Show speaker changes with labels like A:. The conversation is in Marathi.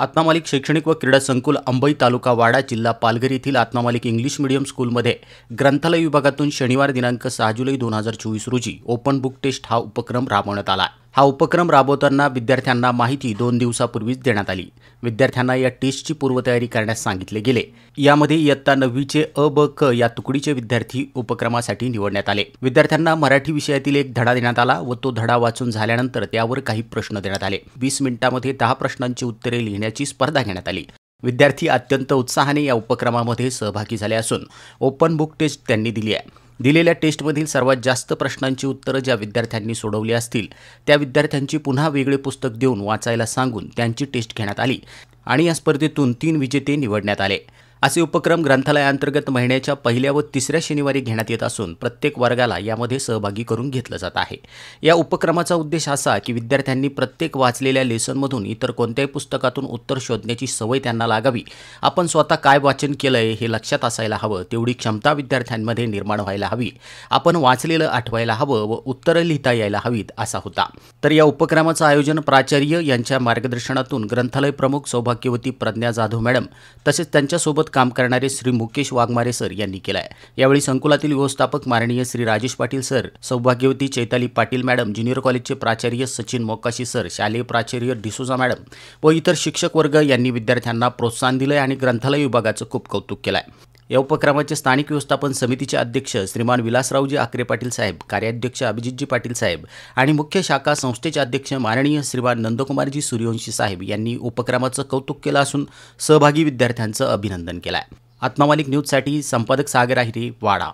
A: आत्मामालिक शैक्षणिक व क्रीडा संकुल अंबई तालुका वाडा जिल्हा पालघर येथील आत्मामालिक इंग्लिश मीडियम स्कूलमध्ये ग्रंथालय विभागातून शनिवार दिनांक 6 जुलै 2024 रोजी ओपन बुक टेस्ट हा उपक्रम राबवण्यात आला। हा उपक्रम राबवताना विद्यार्थ्यांना माहिती 2 दिवसापूर्वीच देण्यात आली। विद्यार्थ्यांना या टेस्टची पूर्वतयारी करण्यास सांगितले गेले। यामध्ये इयत्ता 9वीचे अ ब क या तुकडीचे विद्यार्थी उपक्रमासाठी निवडण्यात आले। विद्यार्थ्यांना मराठी विषयातील एक धडा देण्यात आला व तो धडा वाचून झाल्यानंतर त्यावर काही प्रश्न देण्यात आले। 20 मिनिटांमध्ये 10 प्रश्नांची उत्तरे लिहिण्याची स्पर्धा घेण्यात आली। विद्यार्थी अत्यंत उत्साहाने या उपक्रमामध्ये सहभागी झाले असून ओपन बुक टेस्ट त्यांनी दिली आहे। दिलेल्या टेस्टमधील सर्वात जास्त प्रश्नांची उत्तरं ज्या विद्यार्थ्यांनी सोडवली असतील त्या विद्यार्थ्यांची पुन्हा वेगळे पुस्तक देऊन वाचायला सांगून त्यांची टेस्ट घेण्यात आली आणि या स्पर्धेतून 3 विजेते निवडण्यात आले। असे उपक्रम ग्रंथालयाअंतर्गत महिन्याच्या पहिल्या व तिसऱ्या शनिवारी घेण्यात येत असून प्रत्येक वर्गाला यामध्ये सहभागी करून घेतलं जात आहे। या उपक्रमाचा उद्देश असा की विद्यार्थ्यांनी प्रत्येक वाचलेल्या लेसनमधून इतर कोणत्याही पुस्तकातून उत्तर शोधण्याची सवय त्यांना लागावी। आपण स्वतः काय वाचन केलंय हे लक्षात असायला हवं, तेवढी क्षमता विद्यार्थ्यांमध्ये निर्माण व्हायला हवी। आपण वाचलेलं आठवायला हवं व उत्तरं लिहिता यायला हवीत असा होता। तर या उपक्रमाचं आयोजन प्राचार्य यांच्या मार्गदर्शनातून ग्रंथालय प्रमुख सौभाग्यवती प्रज्ञा जाधव मॅडम तसेच त्यांच्यासोबत काम करणारे श्री मुकेश वाघमारे सर यांनी केला आहे। यावेळी संकुलातील व्यवस्थापक माननीय श्री राजेश पाटील सर, सौभाग्यवती चैताली पाटील मॅडम, ज्युनियर कॉलेजचे प्राचार्य सचिन मोकाशी सर, शालेय प्राचार्य डिसोजा मॅडम व इतर शिक्षक वर्ग यांनी विद्यार्थ्यांना प्रोत्साहन दिले आणि ग्रंथालय विभागाचं खूप कौतुक केलं आहे। या उपक्रमाचे स्थानिक व्यवस्थापन समितीचे अध्यक्ष श्रीमान विलासरावजी आकरे पाटील साहेब, कार्याध्यक्ष अभिजितजी पाटील साहेब आणि मुख्य शाखा संस्थेचे अध्यक्ष माननीय श्रीमान नंदकुमारजी सूर्यवंशी साहेब यांनी उपक्रमाचं कौतुक केलं असून सहभागी विद्यार्थ्यांचं अभिनंदन केलं आहे। आत्मामालिक न्यूजसाठी संपादक सागर आहिरे, वाडा।